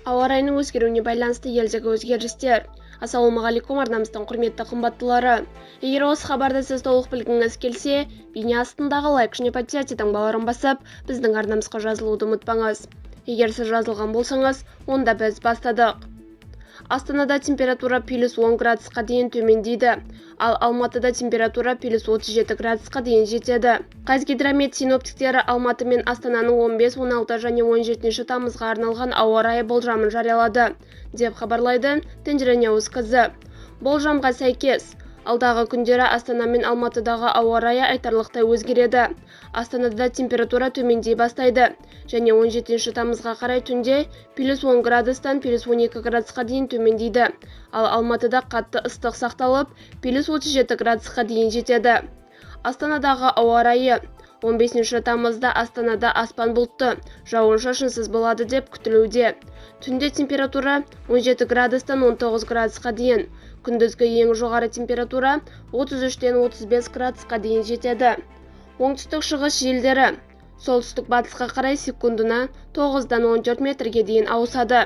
Ауа райының өзгеруіне байланысты елдегі өзгерістер. Ассалаумағалейкум, арнамыздың құрметті қымбаттылары. Егер осы хабарды сіз толық білгіңіз келсе, бейне астындағы лайк және подписаться таңбаларын басып, біздің арнамызға жазылуды ұмытпаңыз. Егер сіз жазылған болсаңыз, онда біз бастадық. Астанада температура +10 градусқа дейін төмендейді, ал Алматыда температура +37 градусқа дейін жетеді. Қазгидромет синоптиктері Алматы мен Астананың 15, 16 және 17 тамызға арналған ауа райы болжамын жариялады, деп хабарлайды Тенгриньюс КЗ. Болжамға сәйкес, алдағы күндері Астана мен Алматыдағы ауа райы айтарлықтай өзгереді. Астанада температура төмендей бастайды және 17 тамызға қарай түнде +10 градустан +12 градусқа дейін төмендейді, ал Алматыда қатты ыстық сақталып, +37 градусқа дейін жетеді. Астанадағы ауа райы 15 тамызда Астанада аспан бұлтты, жауын-шашынсыз болады деп күтілуде. Түнде температура 17 градустан 19 градусқа дейін, күндізгі ең жоғары температура 33-тен 35 градусқа дейін жетеді. Оңтүстік-шығыс желдері солтүстік-батысқа қарай секундына 9-дан 14 метрге дейін ауысады.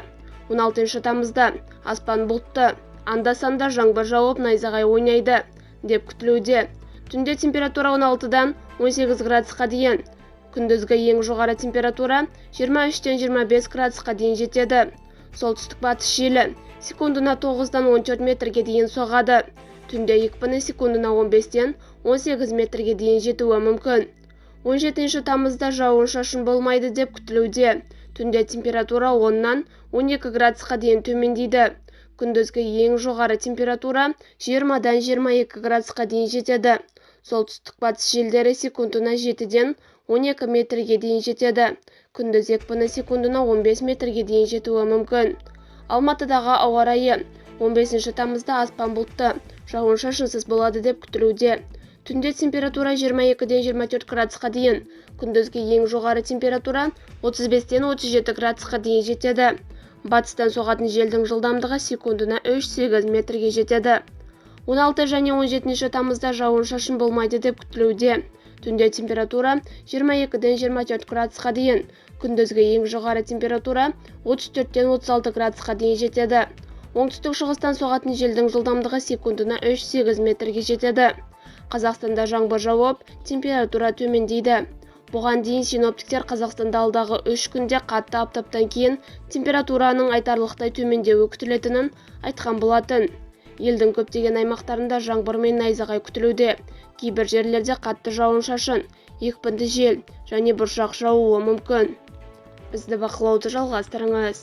16 тамызда аспан бұлтты, анда-санда жаңбыр жауып найзағай ойнайды деп күтілуде. Түнде температура 16-дан 18 градусқа дейін, күндізгі ең жоғары температура 23-тен 25 градусқа дейін жетеді. Солтүстік-батыс желі секундына 9-дан 14 метрге дейін соғады. Түнде екпіні секундына 15-тен 18 метрге дейін жетуі мүмкін. 17 тамызда жауын-шашын болмайды деп күтілуде. Түнде температура 10-нан 12 градусқа дейін төмендейді. Күндізгі ең жоғары температура 20-дан 22 градусқа дейін жетеді. Солтүстік-батыс желдері секундына 7-ден 12 метрге дейін жетеді. Күндіз екпіні секундына 15 метрге дейін жетуі мүмкін. Алматыдағы ауа райы 15 тамызда аспан бұлтты, жауын-шашынсыз болады деп күтілуде. Түнде температура 22-ден 24 градусқа дейін, күндізгі ең жоғары температура 35-тен 37 градусқа дейін жетеді. Батыстан соғатын желдің жылдамдығы секундына 3-8 метрге жетеді. 16 және 17 тамызда жауын-шашын болмайды деп күтілуде. Түнде температура 22-ден 24 градусқа дейін, күндізгі ең жоғары температура 34-тен 36 градусқа дейін жетеді. Оңтүстік-шығыстан соғатын желдің жылдамдығы секундына 3-8 метрге жетеді. Қазақстанда жаңбыр жауып, температура төмендейді. Бұған дейін синоптиктер Қазақстанда алдағы 3 күнде қатты аптаптан кейін температураның айтарлықтай төмендеуі күтілетінін айтқан болатын. Елдің көптеген аймақтарында жаңбыр мен найзағай күтілуде. Кейбір жерлерде қатты жауын-шашын, екпінді жел және бұршақ жаууы мүмкін. Бізді бақылауды жалғастырыңыз.